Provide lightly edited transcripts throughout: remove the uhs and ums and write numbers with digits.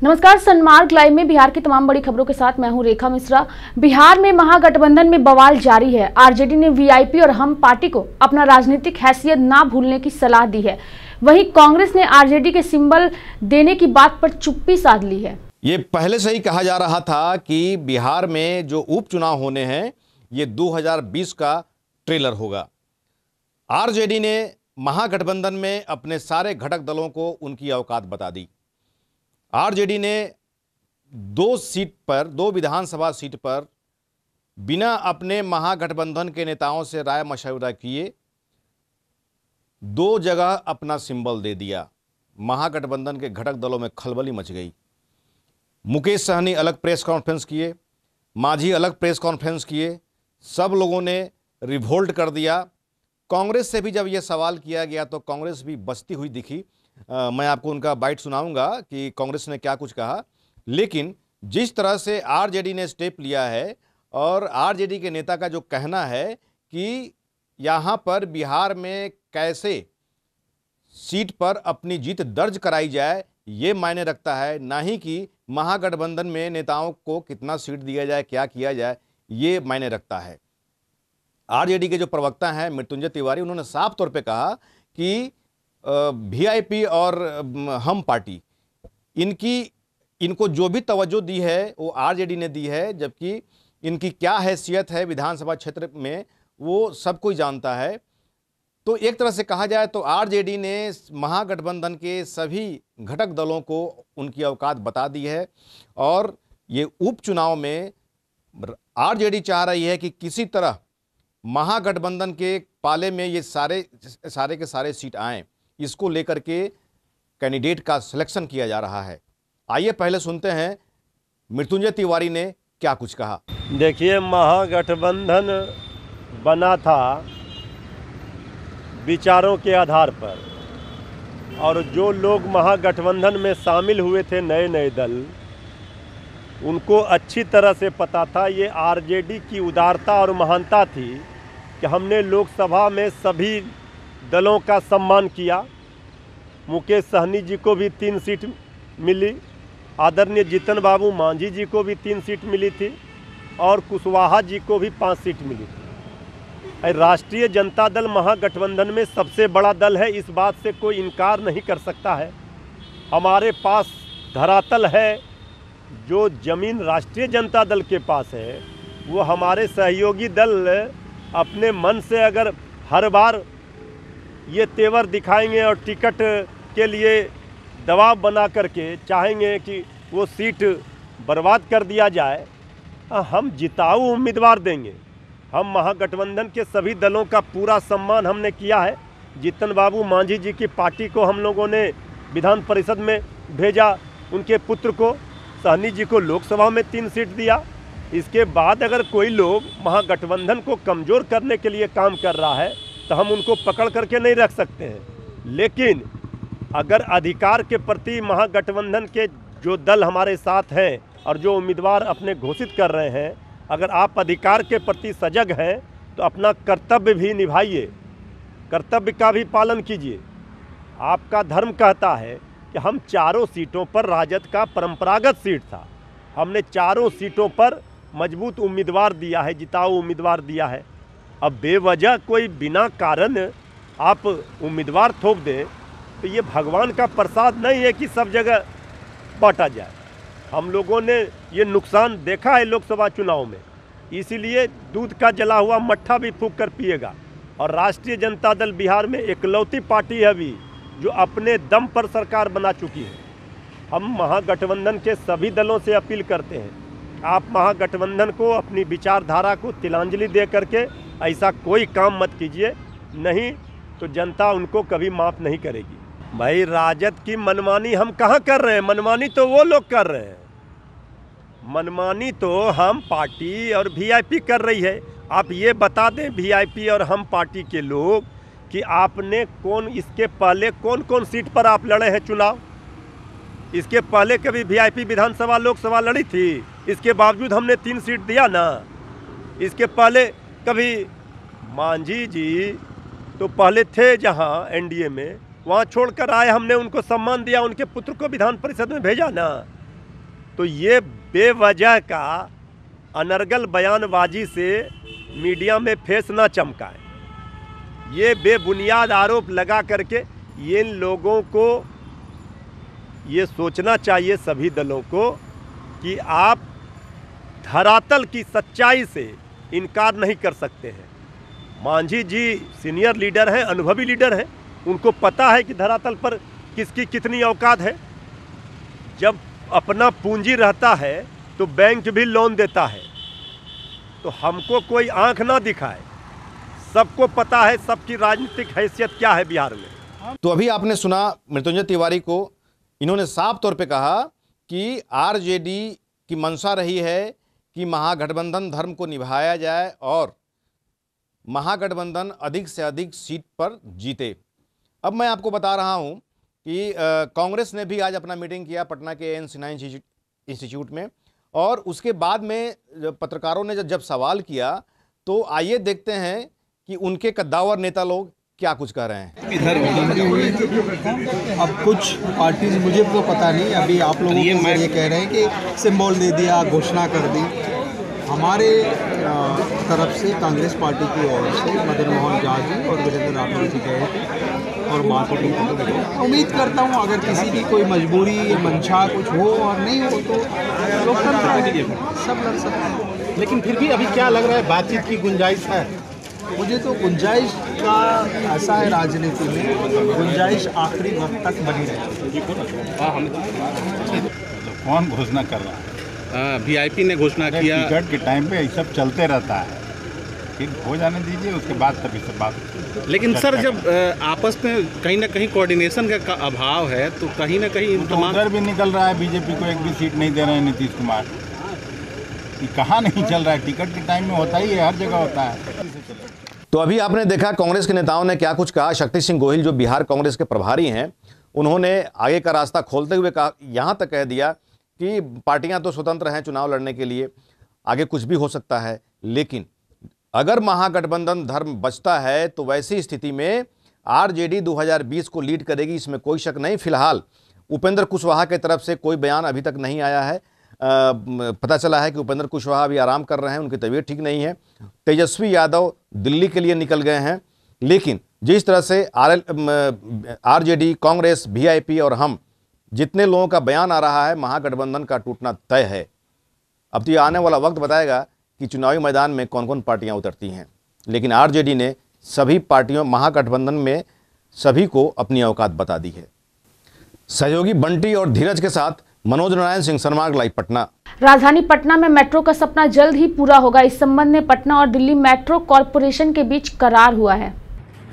नमस्कार, सनमार्ग लाइव में बिहार की तमाम बड़ी खबरों के साथ मैं हूं रेखा मिश्रा। बिहार में महागठबंधन में बवाल जारी है। आरजेडी ने वीआईपी और हम पार्टी को अपना राजनीतिक हैसियत ना भूलने की सलाह दी है। वहीं कांग्रेस ने आरजेडी के सिंबल देने की बात पर चुप्पी साध ली है। ये पहले से ही कहा जा रहा था कि बिहार में जो उपचुनाव होने हैं ये 2020 का ट्रेलर होगा। आरजेडी ने महागठबंधन में अपने सारे घटक दलों को उनकी औकात बता दी। आरजेडी ने दो विधानसभा सीट पर बिना अपने महागठबंधन के नेताओं से राय मशवरा किए 2 जगह अपना सिंबल दे दिया। महागठबंधन के घटक दलों में खलबली मच गई। मुकेश सहनी अलग प्रेस कॉन्फ्रेंस किए, मांझी अलग प्रेस कॉन्फ्रेंस किए, सब लोगों ने रिवोल्ट कर दिया। कांग्रेस से भी जब यह सवाल किया गया तो कांग्रेस भी बचती हुई दिखी। मैं आपको उनका बाइट सुनाऊंगा कि कांग्रेस ने क्या कुछ कहा। लेकिन जिस तरह से आरजेडी ने स्टेप लिया है और आरजेडी के नेता का जो कहना है कि यहाँ पर बिहार में कैसे सीट पर अपनी जीत दर्ज कराई जाए, ये मायने रखता है, ना ही कि महागठबंधन में नेताओं को कितना सीट दिया जाए, क्या किया जाए, ये मायने रखता है। आरजेडी के जो प्रवक्ता हैं मृत्युंजय तिवारी, उन्होंने साफ तौर पे कहा कि वीआईपी और हम पार्टी इनको जो भी तवज्जो दी है वो आरजेडी ने दी है, जबकि इनकी क्या हैसियत है विधानसभा क्षेत्र में वो सब कोई जानता है। तो एक तरह से कहा जाए तो आरजेडी ने महागठबंधन के सभी घटक दलों को उनकी औकात बता दी है और ये उपचुनाव में आरजेडी चाह रही है कि किसी तरह महागठबंधन के पाले में ये सारे के सारे सीट आएं। इसको लेकर के कैंडिडेट का सिलेक्शन किया जा रहा है। आइए पहले सुनते हैं मृत्युंजय तिवारी ने क्या कुछ कहा। देखिए, महागठबंधन बना था विचारों के आधार पर, और जो लोग महागठबंधन में शामिल हुए थे नए नए दल, उनको अच्छी तरह से पता था ये आरजेडी की उदारता और महानता थी कि हमने लोकसभा में सभी दलों का सम्मान किया। मुकेश सहनी जी को भी 3 सीट मिली, आदरणीय जीतन बाबू मांझी जी को भी 3 सीट मिली थी और कुशवाहा जी को भी 5 सीट मिली थी। राष्ट्रीय जनता दल महागठबंधन में सबसे बड़ा दल है, इस बात से कोई इनकार नहीं कर सकता है। हमारे पास धरातल है, जो ज़मीन राष्ट्रीय जनता दल के पास है वो हमारे सहयोगी दल अपने मन से अगर हर बार ये तेवर दिखाएंगे और टिकट के लिए दबाव बना करके चाहेंगे कि वो सीट बर्बाद कर दिया जाए, हम जिताऊ उम्मीदवार देंगे। हम महागठबंधन के सभी दलों का पूरा सम्मान हमने किया है। जीतन बाबू मांझी जी की पार्टी को हम लोगों ने विधान परिषद में भेजा, उनके पुत्र को सहनी जी को लोकसभा में 3 सीट दिया। इसके बाद अगर कोई लोग महागठबंधन को कमज़ोर करने के लिए काम कर रहा है तो हम उनको पकड़ करके नहीं रख सकते हैं। लेकिन अगर अधिकार के प्रति महागठबंधन के जो दल हमारे साथ हैं और जो उम्मीदवार अपने घोषित कर रहे हैं, अगर आप अधिकार के प्रति सजग हैं तो अपना कर्तव्य भी निभाइए, कर्तव्य का भी पालन कीजिए। आपका धर्म कहता है कि हम 4 सीटों पर, राजद का परंपरागत सीट था, हमने 4 सीटों पर मजबूत उम्मीदवार दिया है, जिताऊ उम्मीदवार दिया है। अब बेवजह कोई बिना कारण आप उम्मीदवार थोप दें तो ये भगवान का प्रसाद नहीं है कि सब जगह बांटा जाए। हम लोगों ने ये नुकसान देखा है लोकसभा चुनाव में, इसीलिए दूध का जला हुआ मट्ठा भी फूंक कर पिएगा। और राष्ट्रीय जनता दल बिहार में एकलौती पार्टी है अभी जो अपने दम पर सरकार बना चुकी है। हम महागठबंधन के सभी दलों से अपील करते हैं, आप महागठबंधन को अपनी विचारधारा को तिलांजलि दे करके ऐसा कोई काम मत कीजिए, नहीं तो जनता उनको कभी माफ़ नहीं करेगी। भाई, राजद की मनमानी हम कहाँ कर रहे हैं? मनमानी तो वो लोग कर रहे हैं, मनमानी तो हम पार्टी और वीआईपी कर रही है। आप ये बता दें वीआईपी और हम पार्टी के लोग कि आपने इसके पहले कौन कौन सीट पर आप लड़े हैं चुनाव? इसके पहले कभी वीआईपी विधानसभा लोकसभा लड़ी थी? इसके बावजूद हमने 3 सीट दिया ना। इसके पहले कभी मांझी जी तो पहले थे जहां एनडीए में, वहां छोड़कर आए, हमने उनको सम्मान दिया, उनके पुत्र को विधान परिषद में भेजा ना। तो ये बेवजह का अनर्गल बयानबाजी से मीडिया में फेस ना चमकाए। ये बेबुनियाद आरोप लगा करके ये लोगों को ये सोचना चाहिए, सभी दलों को, कि आप धरातल की सच्चाई से इनकार नहीं कर सकते हैं। मांझी जी सीनियर लीडर हैं, अनुभवी लीडर हैं, उनको पता है कि धरातल पर किसकी कितनी औकात है। जब अपना पूंजी रहता है तो बैंक भी लोन देता है। तो हमको कोई आंख ना दिखाए, सबको पता है सबकी राजनीतिक हैसियत क्या है बिहार में। तो अभी आपने सुना मृत्युंजय तिवारी को, इन्होंने साफ तौर पे कहा कि आरजेडी की मंशा रही है कि महागठबंधन धर्म को निभाया जाए और महागठबंधन अधिक से अधिक सीट पर जीते। अब मैं आपको बता रहा हूं कि कांग्रेस ने भी आज अपना मीटिंग किया पटना के एन सिन्हा इंस्टीट्यूट में, और उसके बाद में पत्रकारों ने जब सवाल किया तो आइए देखते हैं कि उनके कद्दावर नेता लोग क्या कुछ कह रहे हैं। इधर मीटिंग हुई थी। अब कुछ पार्टीज, मुझे तो पता नहीं, अभी आप लोगों को ये कह रहे हैं कि सिंबल दे दिया, घोषणा कर दी। हमारे तरफ से कांग्रेस पार्टी की ओर से मदन मोहन झा जी और वीरेंद्र राठौर जी गए थे और मार्केटिंग करते। उम्मीद करता हूँ अगर किसी की कोई मजबूरी या मंशा कुछ हो और नहीं हो तो लोकतंत्र सब लड़ सकते हैं। लेकिन फिर भी अभी क्या लग रहा है, बातचीत की गुंजाइश है? मुझे तो गुंजाइश का ऐसा है, राजनीति में गुंजाइश आखिरी वक्त तक बनी रहती है। कौन घोषणा कर रहा है? वीआईपी ने घोषणा किया। टिकट के टाइम पे ये सब चलते रहता है, फिर हो जाने दीजिए, उसके बाद तभी सब बात। लेकिन सर जब आपस में कहीं ना कहीं कोऑर्डिनेशन का अभाव है तो कहीं ना कहीं तो उधर भी निकल रहा है, बीजेपी को एक भी सीट नहीं दे रहे हैं नीतीश कुमार। ये कहाँ नहीं चल रहा है, टिकट के टाइम में होता ही है, हर जगह होता है। तो अभी आपने देखा कांग्रेस के नेताओं ने क्या कुछ कहा। शक्ति सिंह गोहिल जो बिहार कांग्रेस के प्रभारी हैं, उन्होंने आगे का रास्ता खोलते हुए कहा, यहाँ तक कह दिया कि पार्टियां तो स्वतंत्र हैं चुनाव लड़ने के लिए, आगे कुछ भी हो सकता है, लेकिन अगर महागठबंधन धर्म बचता है तो वैसी स्थिति में आरजेडी 2020 को लीड करेगी, इसमें कोई शक नहीं। फिलहाल उपेंद्र कुशवाहा की तरफ से कोई बयान अभी तक नहीं आया है। पता चला है कि उपेंद्र कुशवाहा अभी आराम कर रहे हैं, उनकी तबीयत ठीक नहीं है। तेजस्वी यादव दिल्ली के लिए निकल गए हैं। लेकिन जिस तरह से आरजेडी, कांग्रेस, वीआईपी और हम जितने लोगों का बयान आ रहा है, महागठबंधन का टूटना तय है। अब तो ये आने वाला वक्त बताएगा कि चुनावी मैदान में कौन कौन पार्टियां उतरती हैं। लेकिन आरजेडी ने सभी पार्टियों, महागठबंधन में सभी को अपनी औकात बता दी है। सहयोगी बंटी और धीरज के साथ मनोज नारायण सिंह, सनमार्ग लाइव, पटना। राजधानी पटना में मेट्रो का सपना जल्द ही पूरा होगा। इस संबंध में पटना और दिल्ली मेट्रो कॉरपोरेशन के बीच करार हुआ है।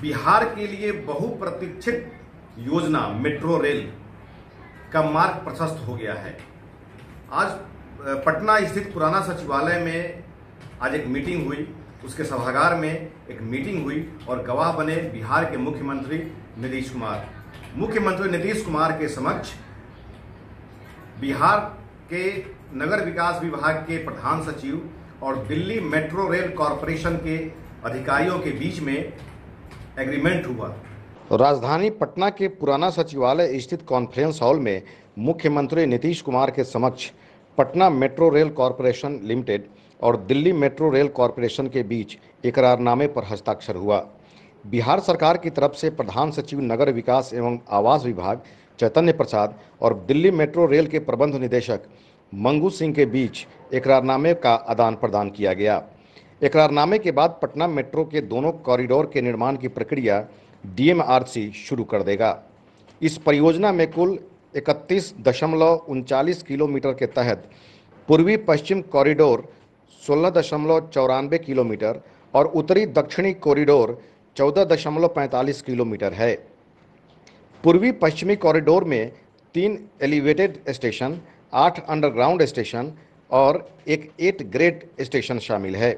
बिहार के लिए बहुप्रतीक्षित योजना मेट्रो रेल का मार्ग प्रशस्त हो गया है। आज पटना स्थित पुराना सचिवालय में आज एक मीटिंग हुई, उसके सभागार में एक मीटिंग हुई और गवाह बने बिहार के मुख्यमंत्री नीतीश कुमार। मुख्यमंत्री नीतीश कुमार के समक्ष बिहार के नगर विकास विभाग के प्रधान सचिव और दिल्ली मेट्रो रेल कॉरपोरेशन के अधिकारियों के बीच में एग्रीमेंट हुआ। राजधानी पटना के पुराना सचिवालय स्थित कॉन्फ्रेंस हॉल में मुख्यमंत्री नीतीश कुमार के समक्ष Patna metro rail corporation limited और दिल्ली मेट्रो रेल कॉरपोरेशन के बीच इकरारनामे पर हस्ताक्षर हुआ। बिहार सरकार की तरफ से प्रधान सचिव नगर विकास एवं आवास विभाग चैतन्य प्रसाद और दिल्ली मेट्रो रेल के प्रबंध निदेशक मंगू सिंह के बीच इकरारनामे का आदान प्रदान किया गया। इकरारनामे के बाद पटना मेट्रो के दोनों कॉरिडोर के निर्माण की प्रक्रिया डीएमआरसी शुरू कर देगा। इस परियोजना में कुल 31.39 किलोमीटर के तहत पूर्वी पश्चिम कॉरिडोर 16.94 किलोमीटर और उत्तरी दक्षिणी कॉरिडोर 14.45 किलोमीटर है। पूर्वी पश्चिमी कॉरिडोर में 3 एलिवेटेड स्टेशन, 8 अंडरग्राउंड स्टेशन और एक 8 ग्रेड स्टेशन शामिल है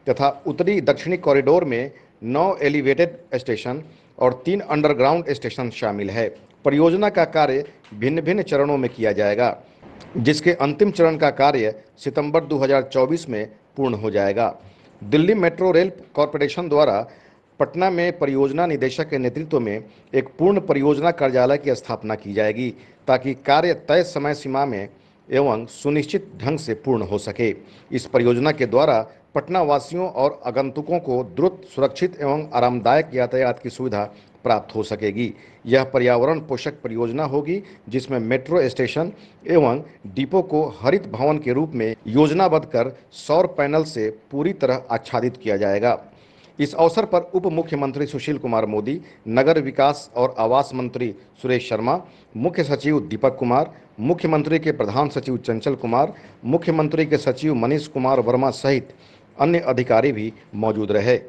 तथा उत्तरी दक्षिणी कॉरिडोर में 9 एलिवेटेड स्टेशन और 3 अंडरग्राउंड स्टेशन शामिल है। परियोजना का कार्य भिन्न भिन्न चरणों में किया जाएगा, जिसके अंतिम चरण का कार्य सितंबर 2024 में पूर्ण हो जाएगा। दिल्ली मेट्रो रेल कॉरपोरेशन द्वारा पटना में परियोजना निदेशक के नेतृत्व में एक पूर्ण परियोजना कार्यालय की स्थापना की जाएगी ताकि कार्य तय समय सीमा में एवं सुनिश्चित ढंग से पूर्ण हो सके। इस परियोजना के द्वारा पटना वासियों और आगंतुकों को द्रुत, सुरक्षित एवं आरामदायक यातायात की सुविधा प्राप्त हो सकेगी। यह पर्यावरण पोषक परियोजना होगी जिसमें मेट्रो स्टेशन एवं डिपो को हरित भवन के रूप में योजनाबद्ध कर सौर पैनल से पूरी तरह आच्छादित किया जाएगा। इस अवसर पर उप मुख्यमंत्री सुशील कुमार मोदी, नगर विकास और आवास मंत्री सुरेश शर्मा, मुख्य सचिव दीपक कुमार, मुख्यमंत्री के प्रधान सचिव चंचल कुमार, मुख्यमंत्री के सचिव मनीष कुमार वर्मा सहित अन्य अधिकारी भी मौजूद रहे।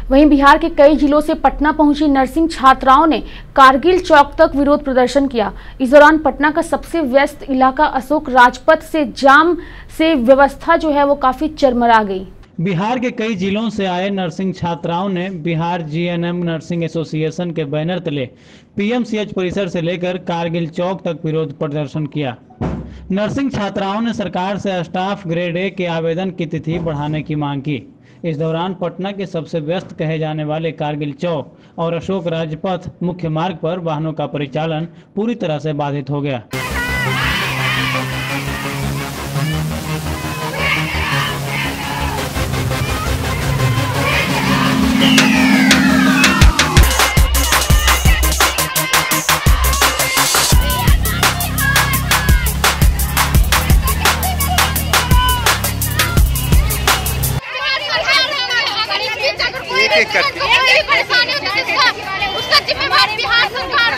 वहीं बिहार के कई जिलों से पटना पहुंची नर्सिंग छात्राओं ने कारगिल चौक तक विरोध प्रदर्शन किया। इस दौरान पटना का सबसे व्यस्त इलाका अशोक राजपथ से जाम से व्यवस्था जो है वो काफी चरमरा गई। बिहार के कई जिलों से आए नर्सिंग छात्राओं ने बिहार जीएनएम नर्सिंग एसोसिएशन के बैनर तले पीएमसीएच परिसर से लेकर कारगिल चौक तक विरोध प्रदर्शन किया। नर्सिंग छात्राओं ने सरकार से स्टाफ ग्रेड ए के आवेदन की तिथि बढ़ाने की मांग की। इस दौरान पटना के सबसे व्यस्त कहे जाने वाले कारगिल चौक और अशोक राजपथ मुख्य मार्ग पर वाहनों का परिचालन पूरी तरह से बाधित हो गया। उसका जिम्मेवार बिहार सरकार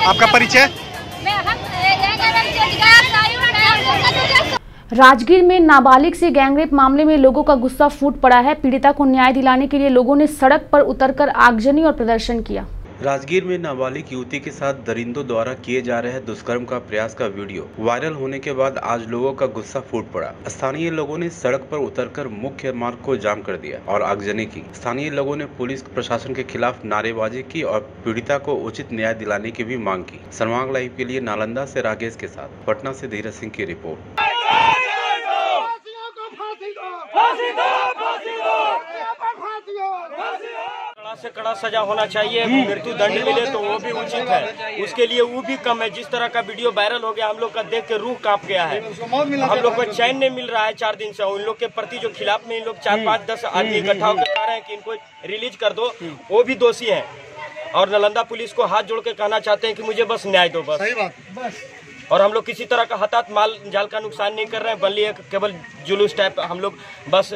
आपका परिचय? राजगीर में नाबालिग से गैंगरेप मामले में लोगों का गुस्सा फूट पड़ा है। पीड़िता को न्याय दिलाने के लिए लोगों ने सड़क पर उतरकर आगजनी और प्रदर्शन किया। राजगीर में नाबालिग युवती के साथ दरिंदों द्वारा किए जा रहे दुष्कर्म का प्रयास का वीडियो वायरल होने के बाद आज लोगों का गुस्सा फूट पड़ा। स्थानीय लोगों ने सड़क पर उतरकर मुख्य मार्ग को जाम कर दिया और आगजनी की। स्थानीय लोगों ने पुलिस प्रशासन के खिलाफ नारेबाजी की और पीड़िता को उचित न्याय दिलाने की भी मांग की। सनमांग लाइव के लिए नालंदा से राकेश के साथ पटना से धीरज सिंह की रिपोर्ट। कड़ा से कड़ा सजा होना चाहिए, मृत्यु दंड मिले तो वो भी उचित है। उसके लिए वो भी कम है। जिस तरह का वीडियो वायरल हो गया, हम लोग का देख के रूह कांप गया है। हम लोग को चैन नहीं मिल रहा है 4 दिन से। उन लोग के प्रति जो खिलाफ में इन लोग 4-5-10 आदमी इकट्ठा होकर कह रहे हैं कि इनको रिलीज कर दो, वो भी दोषी है। और नालंदा पुलिस को हाथ जोड़ के कहना चाहते हैं कि मुझे बस न्याय दो, बस। सही बात, बस। और हम लोग किसी तरह का हताहत माल जाल का नुकसान नहीं कर रहे हैं, बल्कि केवल जुलूस टाइप हम लोग बस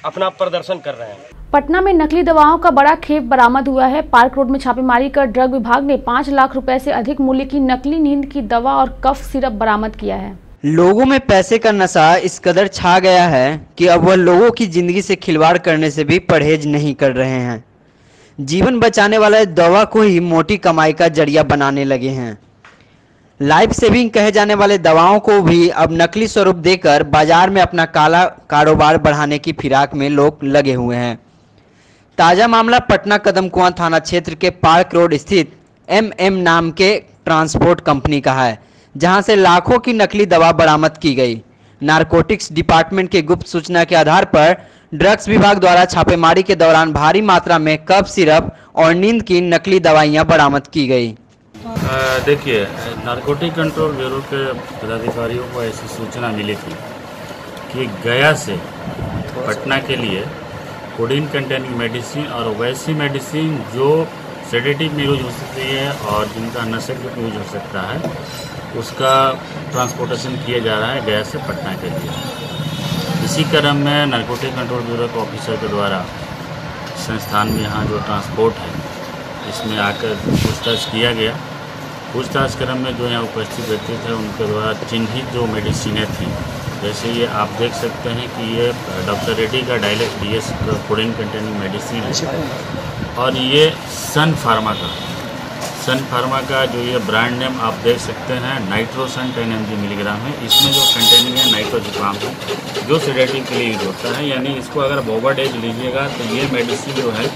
अपना प्रदर्शन कर रहे हैं। पटना में नकली दवाओं का बड़ा खेप बरामद हुआ है। पार्क रोड में छापेमारी कर ड्रग विभाग ने 5 लाख रुपए से अधिक मूल्य की नकली नींद की दवा और कफ सिरप बरामद किया है। लोगों में पैसे का नशा इस कदर छा गया है कि अब वह लोगों की जिंदगी से खिलवाड़ करने से भी परहेज नहीं कर रहे हैं। जीवन बचाने वाला दवा को ही मोटी कमाई का जरिया बनाने लगे हैं। लाइफ सेविंग कहे जाने वाले दवाओं को भी अब नकली स्वरूप देकर बाजार में अपना काला कारोबार बढ़ाने की फिराक में लोग लगे हुए हैं। ताजा मामला पटना कदमकुआं थाना क्षेत्र के पार्क रोड स्थित MM नाम के ट्रांसपोर्ट कंपनी का है, जहां से लाखों की नकली दवा बरामद की गई। नारकोटिक्स डिपार्टमेंट की गुप्त सूचना के आधार पर ड्रग्स विभाग द्वारा छापेमारी के दौरान भारी मात्रा में कफ सिरप और नींद की नकली दवाइयां बरामद की गई। देखिए, नारकोटिक कंट्रोल ब्यूरो के पदाधिकारियों को ऐसी सूचना मिली थी कि गया से पटना के लिए कोडीन कंटेनिंग मेडिसिन और वैसी मेडिसिन जो सेडेटिव में यूज हो सकती है और जिनका नशे में यूज हो सकता है, उसका ट्रांसपोर्टेशन किया जा रहा है गया से पटना के लिए। इसी क्रम में नारकोटिक कंट्रोल ब्यूरो के ऑफिसर के द्वारा संस्थान में यहाँ जो ट्रांसपोर्ट है इसमें आकर पूछताछ किया गया। पूछताछ क्रम में जो यहाँ उपस्थित व्यक्ति थे उनके द्वारा चिन्हित जो मेडिसिनें थी, जैसे ये आप देख सकते हैं कि ये डॉक्टर रेड्डी का dialect DS codeine containing medicine है और ये सन फार्मा का सन फार्मा का जो ये ब्रांड नेम आप देख सकते हैं नाइट्रोसन 10 mg मिलीग्राम है। इसमें जो कंटेनिंग है नाइट्रोजिपाम है जो सेडेटिव के लिए यूज होता है, यानी इसको अगर ओवर डेज लीजिएगा तो ये मेडिसिन जो है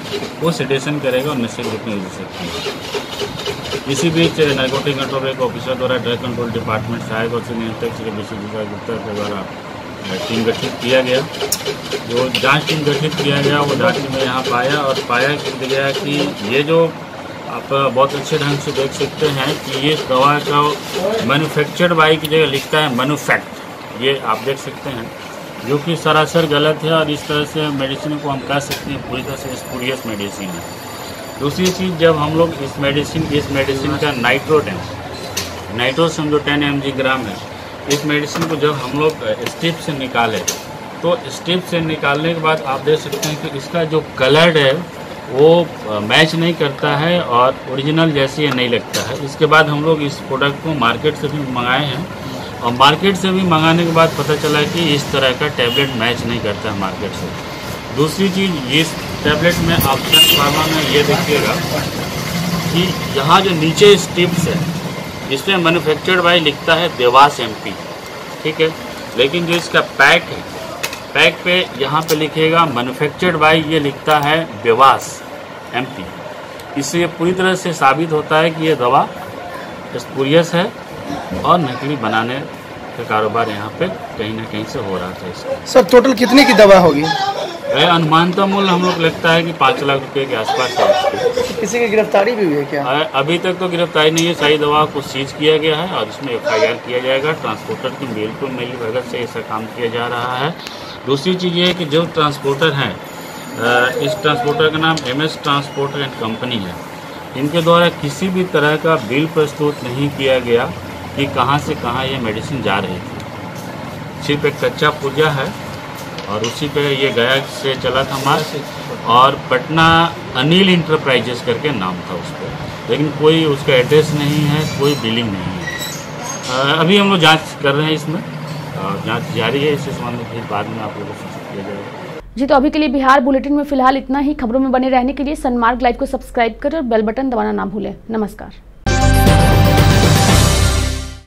वो सेडेशन करेगा और नशे के रूप में यूज हो सकती है। इसी बीच नारकोटिक कंट्रोल एक ऑफिसर द्वारा ड्रग कंट्रोल डिपार्टमेंट सहायक और सीनियर इंस्पेक्टर श्री विश्वजीत गुप्ता के द्वारा टीम गठित किया गया। जो जांच टीम गठित किया गया वो जांच में यहाँ पाया गया कि ये जो आप बहुत अच्छे ढंग से देख सकते हैं कि ये दवा का मैन्युफैक्चर्ड बाई की जगह लिखता है मैन्युफैक्ट, ये आप देख सकते हैं, जो कि सरासर गलत है और इस तरह से मेडिसिन को हम कह सकते हैं पूरी तरह से स्पूरियस मेडिसिन है। दूसरी चीज़, जब हम लोग इस मेडिसिन का नाइट्रोसन जो 10 mg ग्राम है, इस मेडिसिन को जब हम लोग स्ट्रिप से निकाले तो स्ट्रिप से निकालने के बाद आप देख सकते हैं कि इसका जो कलर है वो मैच नहीं करता है और ओरिजिनल जैसे ये नहीं लगता है। इसके बाद हम लोग इस प्रोडक्ट को मार्केट से भी मंगाए हैं और मार्केट से भी मंगाने के बाद पता चला कि इस तरह का टैबलेट मैच नहीं करता है मार्केट से। दूसरी चीज़, इस टैबलेट में आप सन फार्मा में ये देखिएगा कि यहाँ जो नीचे स्ट्रिप्स है इसमें मैन्युफैक्चर्ड बाय लिखता है देवास MP, ठीक है, लेकिन जो इसका पैक है, पैक पे यहाँ पे लिखेगा मैन्युफैक्चर्ड बाय, ये लिखता है देवास MP। इससे ये पूरी तरह से साबित होता है कि ये दवा स्पूरियस है और नकली बनाने का कारोबार यहाँ पे कहीं ना कहीं से हो रहा था इसका। सर टोटल कितने की दवा होगी? अनुमानतः मूल्य हम लोग लगता है कि 5 लाख रुपए के आसपास है। किसी की गिरफ्तारी भी हुई है क्या? अभी तक तो गिरफ्तारी नहीं है, सारी दवा को सीज किया गया है और इसमें FIR किया जाएगा। ट्रांसपोर्टर की बिल्कुल मिली भगत से ऐसा काम किया जा रहा है। दूसरी चीज़ ये है कि जो ट्रांसपोर्टर हैं, इस ट्रांसपोर्टर का नाम MS ट्रांसपोर्टर एंड कंपनी है, इनके द्वारा किसी भी तरह का बिल प्रस्तुत नहीं किया गया कि कहाँ से कहाँ ये मेडिसिन जा रही थी। सिर्फ एक कच्चा पुर्जा है और उसी पे ये गया से चला था माल और पटना अनिल इंटरप्राइजेस करके नाम था उस पर, लेकिन कोई उसका एड्रेस नहीं है, कोई बिलिंग नहीं है। अभी हम लोग जाँच कर रहे हैं इसमें और जांच जारी है। इस संबंध में फिर बाद में आप लोगों को सूचित किया जाएगा। जी, तो अभी के लिए बिहार बुलेटिन में फिलहाल इतना ही। खबरों में बने रहने के लिए सनमार्ग लाइव को सब्सक्राइब करें और बेल बटन दबाना ना भूलें। नमस्कार।